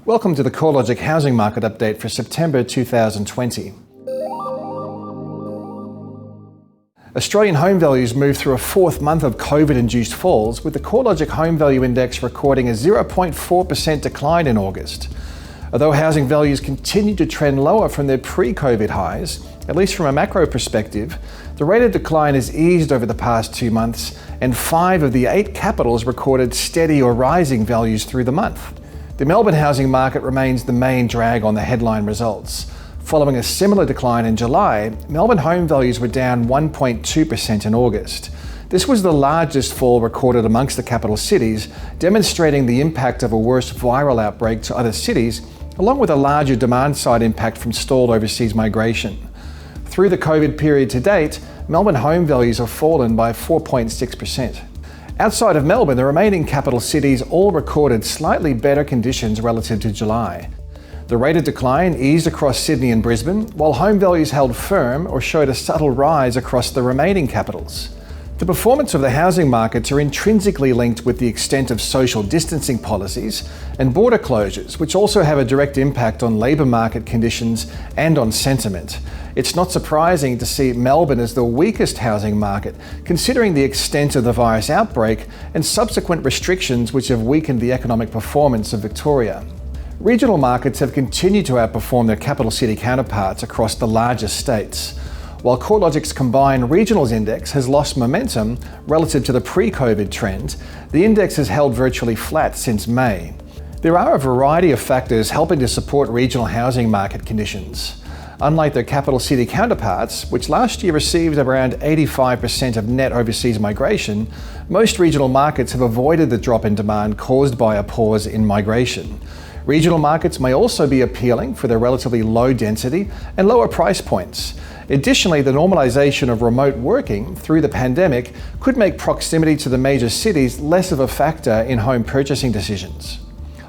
Welcome to the CoreLogic Housing Market Update for September 2020. Australian home values moved through a fourth month of COVID-induced falls, with the CoreLogic Home Value Index recording a 0.4% decline in August. Although housing values continue to trend lower from their pre-COVID highs, at least from a macro perspective, the rate of decline has eased over the past 2 months, and 5 of the 8 capitals recorded steady or rising values through the month. The Melbourne housing market remains the main drag on the headline results. Following a similar decline in July, Melbourne home values were down 1.2% in August. This was the largest fall recorded amongst the capital cities, demonstrating the impact of a worse viral outbreak to other cities, along with a larger demand-side impact from stalled overseas migration. Through the COVID period to date, Melbourne home values have fallen by 4.6%. Outside of Melbourne, the remaining capital cities all recorded slightly better conditions relative to July. The rate of decline eased across Sydney and Brisbane, while home values held firm or showed a subtle rise across the remaining capitals. The performance of the housing markets are intrinsically linked with the extent of social distancing policies and border closures, which also have a direct impact on labour market conditions and on sentiment. It's not surprising to see Melbourne as the weakest housing market, considering the extent of the virus outbreak and subsequent restrictions which have weakened the economic performance of Victoria. Regional markets have continued to outperform their capital city counterparts across the largest states. While CoreLogic's combined regionals index has lost momentum relative to the pre-COVID trend, the index has held virtually flat since May. There are a variety of factors helping to support regional housing market conditions. Unlike their capital city counterparts, which last year received around 85% of net overseas migration, most regional markets have avoided the drop in demand caused by a pause in migration. Regional markets may also be appealing for their relatively low density and lower price points. Additionally, the normalisation of remote working through the pandemic could make proximity to the major cities less of a factor in home purchasing decisions.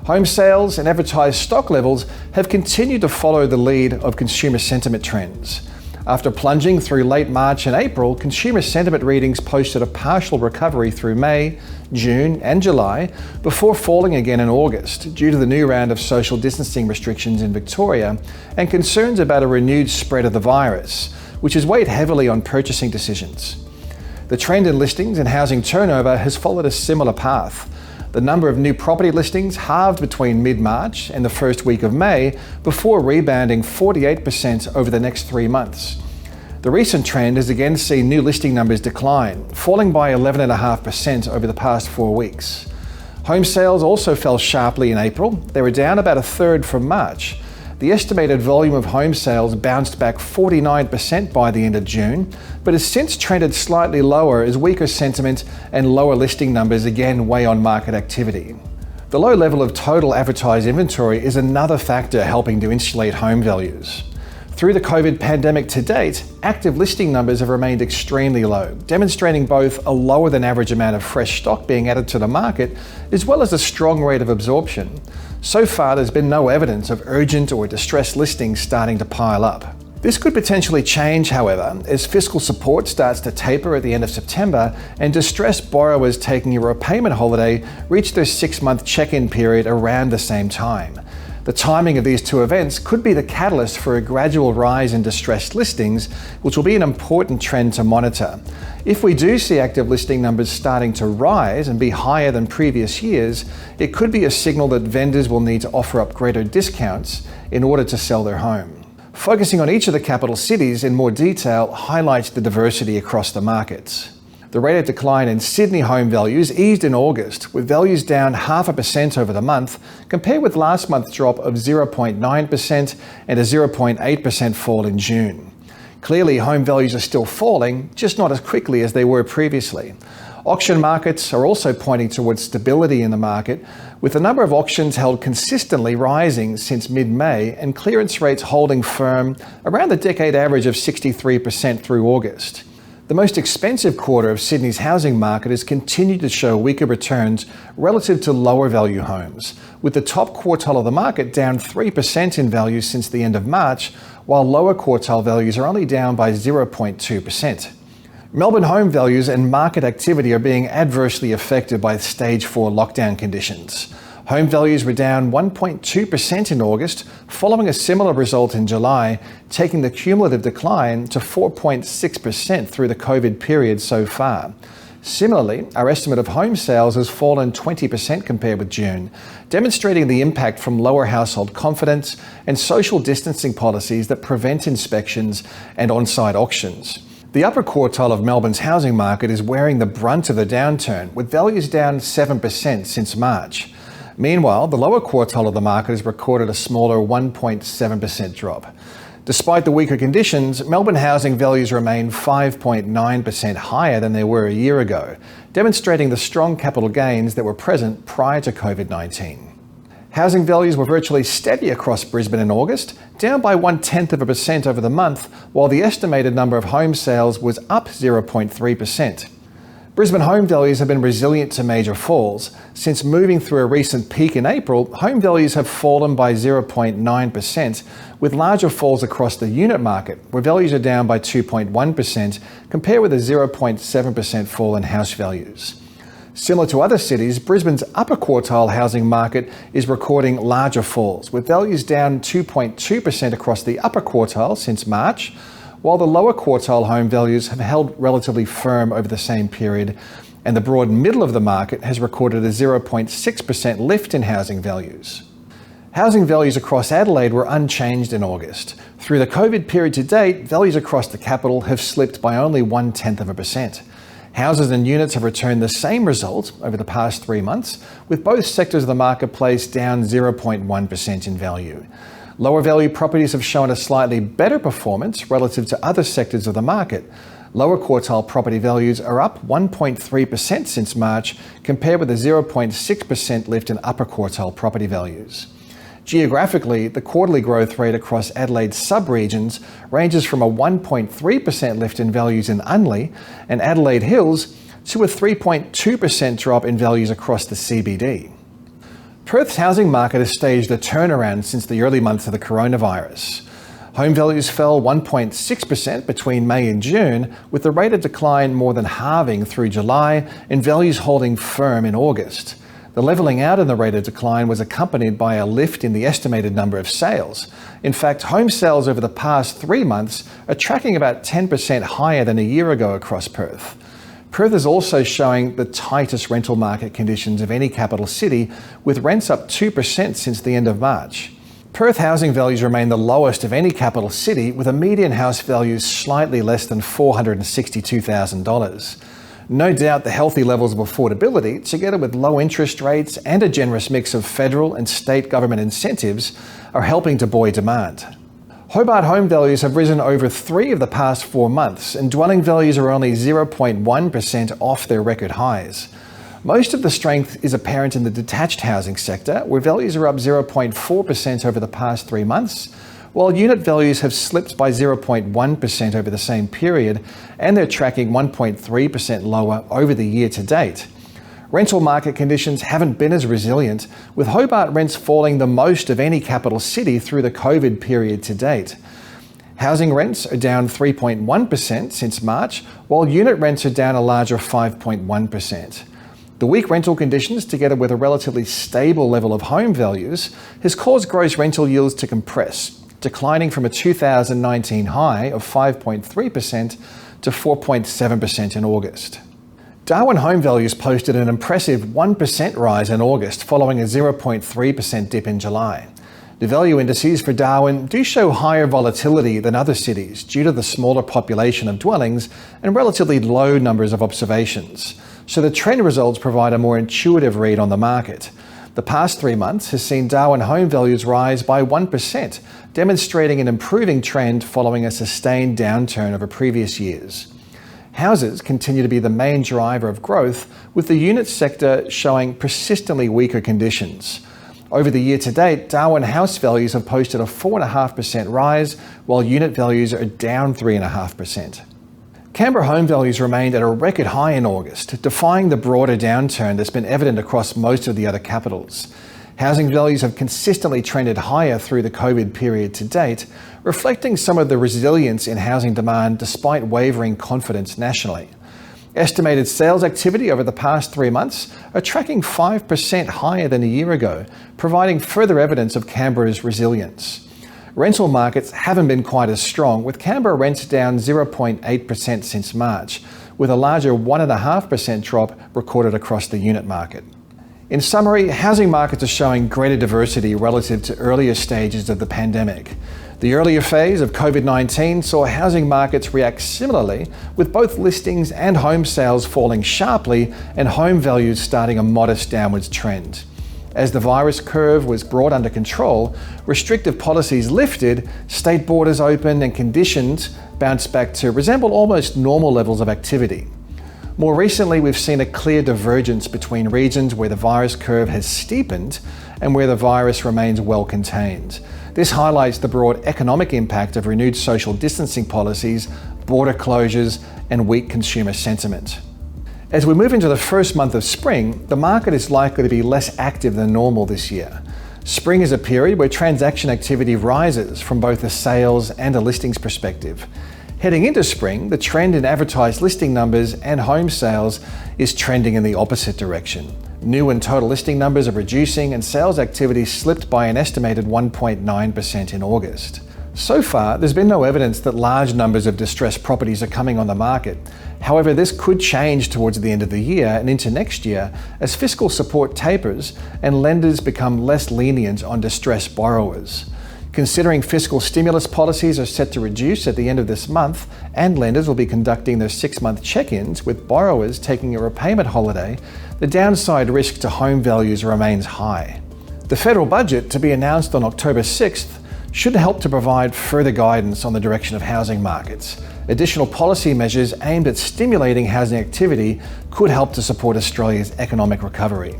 Home sales and advertised stock levels have continued to follow the lead of consumer sentiment trends. After plunging through late March and April, consumer sentiment readings posted a partial recovery through May, June and July, before falling again in August due to the new round of social distancing restrictions in Victoria and concerns about a renewed spread of the virus, which has weighed heavily on purchasing decisions. The trend in listings and housing turnover has followed a similar path. The number of new property listings halved between mid-March and the first week of May, before rebounding 48% over the next 3 months. The recent trend has again seen new listing numbers decline, falling by 11.5% over the past 4 weeks. Home sales also fell sharply in April. They were down about a third from March. The estimated volume of home sales bounced back 49% by the end of June, but has since trended slightly lower as weaker sentiment and lower listing numbers again weigh on market activity. The low level of total advertised inventory is another factor helping to insulate home values. Through the COVID pandemic to date, active listing numbers have remained extremely low, demonstrating both a lower than average amount of fresh stock being added to the market, as well as a strong rate of absorption. So far, there's been no evidence of urgent or distressed listings starting to pile up. This could potentially change, however, as fiscal support starts to taper at the end of September and distressed borrowers taking a repayment holiday reach their 6-month check-in period around the same time. The timing of these two events could be the catalyst for a gradual rise in distressed listings, which will be an important trend to monitor. If we do see active listing numbers starting to rise and be higher than previous years, it could be a signal that vendors will need to offer up greater discounts in order to sell their home. Focusing on each of the capital cities in more detail highlights the diversity across the markets. The rate of decline in Sydney home values eased in August, with values down 0.5% over the month, compared with last month's drop of 0.9% and a 0.8% fall in June. Clearly, home values are still falling, just not as quickly as they were previously. Auction markets are also pointing towards stability in the market, with the number of auctions held consistently rising since mid-May and clearance rates holding firm around the decade average of 63% through August. The most expensive quarter of Sydney's housing market has continued to show weaker returns relative to lower value homes, with the top quartile of the market down 3% in value since the end of March, while lower quartile values are only down by 0.2%. Melbourne home values and market activity are being adversely affected by Stage 4 lockdown conditions. Home values were down 1.2% in August, following a similar result in July, taking the cumulative decline to 4.6% through the COVID period so far. Similarly, our estimate of home sales has fallen 20% compared with June, demonstrating the impact from lower household confidence and social distancing policies that prevent inspections and on-site auctions. The upper quartile of Melbourne's housing market is wearing the brunt of the downturn, with values down 7% since March. Meanwhile, the lower quartile of the market has recorded a smaller 1.7% drop. Despite the weaker conditions, Melbourne housing values remain 5.9% higher than they were a year ago, demonstrating the strong capital gains that were present prior to COVID-19. Housing values were virtually steady across Brisbane in August, down by 0.1% over the month, while the estimated number of home sales was up 0.3%. Brisbane home values have been resilient to major falls. Since moving through a recent peak in April, home values have fallen by 0.9%, with larger falls across the unit market, where values are down by 2.1%, compared with a 0.7% fall in house values. Similar to other cities, Brisbane's upper quartile housing market is recording larger falls, with values down 2.2% across the upper quartile since March, while the lower quartile home values have held relatively firm over the same period, and the broad middle of the market has recorded a 0.6% lift in housing values. Housing values across Adelaide were unchanged in August. Through the COVID period to date, values across the capital have slipped by only 0.1%. Houses and units have returned the same result over the past 3 months, with both sectors of the marketplace down 0.1% in value. Lower value properties have shown a slightly better performance relative to other sectors of the market. Lower quartile property values are up 1.3% since March, compared with a 0.6% lift in upper quartile property values. Geographically, the quarterly growth rate across Adelaide's sub-regions ranges from a 1.3% lift in values in Unley and Adelaide Hills to a 3.2% drop in values across the CBD. Perth's housing market has staged a turnaround since the early months of the coronavirus. Home values fell 1.6% between May and June, with the rate of decline more than halving through July and values holding firm in August. The levelling out in the rate of decline was accompanied by a lift in the estimated number of sales. In fact, home sales over the past 3 months are tracking about 10% higher than a year ago across Perth. Perth is also showing the tightest rental market conditions of any capital city, with rents up 2% since the end of March. Perth housing values remain the lowest of any capital city, with a median house value slightly less than $462,000. No doubt the healthy levels of affordability, together with low interest rates and a generous mix of federal and state government incentives, are helping to buoy demand. Hobart home values have risen over 3 of the past 4 months, and dwelling values are only 0.1% off their record highs. Most of the strength is apparent in the detached housing sector, where values are up 0.4% over the past 3 months, while unit values have slipped by 0.1% over the same period, and they're tracking 1.3% lower over the year to date. Rental market conditions haven't been as resilient, with Hobart rents falling the most of any capital city through the COVID period to date. Housing rents are down 3.1% since March, while unit rents are down a larger 5.1%. The weak rental conditions, together with a relatively stable level of home values, has caused gross rental yields to compress, declining from a 2019 high of 5.3% to 4.7% in August. Darwin home values posted an impressive 1% rise in August, following a 0.3% dip in July. The value indices for Darwin do show higher volatility than other cities due to the smaller population of dwellings and relatively low numbers of observations, so the trend results provide a more intuitive read on the market. The past 3 months has seen Darwin home values rise by 1%, demonstrating an improving trend following a sustained downturn over previous years. Houses continue to be the main driver of growth, with the unit sector showing persistently weaker conditions. Over the year to date, Darwin house values have posted a 4.5% rise, while unit values are down 3.5%. Canberra home values remained at a record high in August, defying the broader downturn that's been evident across most of the other capitals. Housing values have consistently trended higher through the COVID period to date, reflecting some of the resilience in housing demand despite wavering confidence nationally. Estimated sales activity over the past 3 months are tracking 5% higher than a year ago, providing further evidence of Canberra's resilience. Rental markets haven't been quite as strong, with Canberra rents down 0.8% since March, with a larger 1.5% drop recorded across the unit market. In summary, housing markets are showing greater diversity relative to earlier stages of the pandemic. The earlier phase of COVID-19 saw housing markets react similarly, with both listings and home sales falling sharply and home values starting a modest downwards trend. As the virus curve was brought under control, restrictive policies lifted, state borders opened, and conditions bounced back to resemble almost normal levels of activity. More recently, we've seen a clear divergence between regions where the virus curve has steepened and where the virus remains well contained. This highlights the broad economic impact of renewed social distancing policies, border closures, and weak consumer sentiment. As we move into the first month of spring, the market is likely to be less active than normal this year. Spring is a period where transaction activity rises from both a sales and a listings perspective. Heading into spring, the trend in advertised listing numbers and home sales is trending in the opposite direction. New and total listing numbers are reducing and sales activity slipped by an estimated 1.9% in August. So far, there's been no evidence that large numbers of distressed properties are coming on the market. However, this could change towards the end of the year and into next year as fiscal support tapers and lenders become less lenient on distressed borrowers. Considering fiscal stimulus policies are set to reduce at the end of this month, and lenders will be conducting their 6-month check-ins with borrowers taking a repayment holiday, the downside risk to home values remains high. The federal budget, to be announced on October 6th, should help to provide further guidance on the direction of housing markets. Additional policy measures aimed at stimulating housing activity could help to support Australia's economic recovery.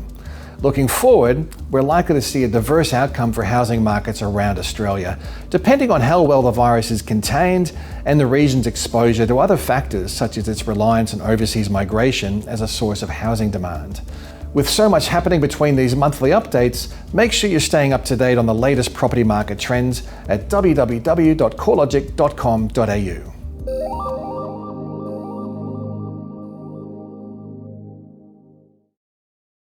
Looking forward, we're likely to see a diverse outcome for housing markets around Australia, depending on how well the virus is contained and the region's exposure to other factors such as its reliance on overseas migration as a source of housing demand. With so much happening between these monthly updates, make sure you're staying up to date on the latest property market trends at www.corelogic.com.au.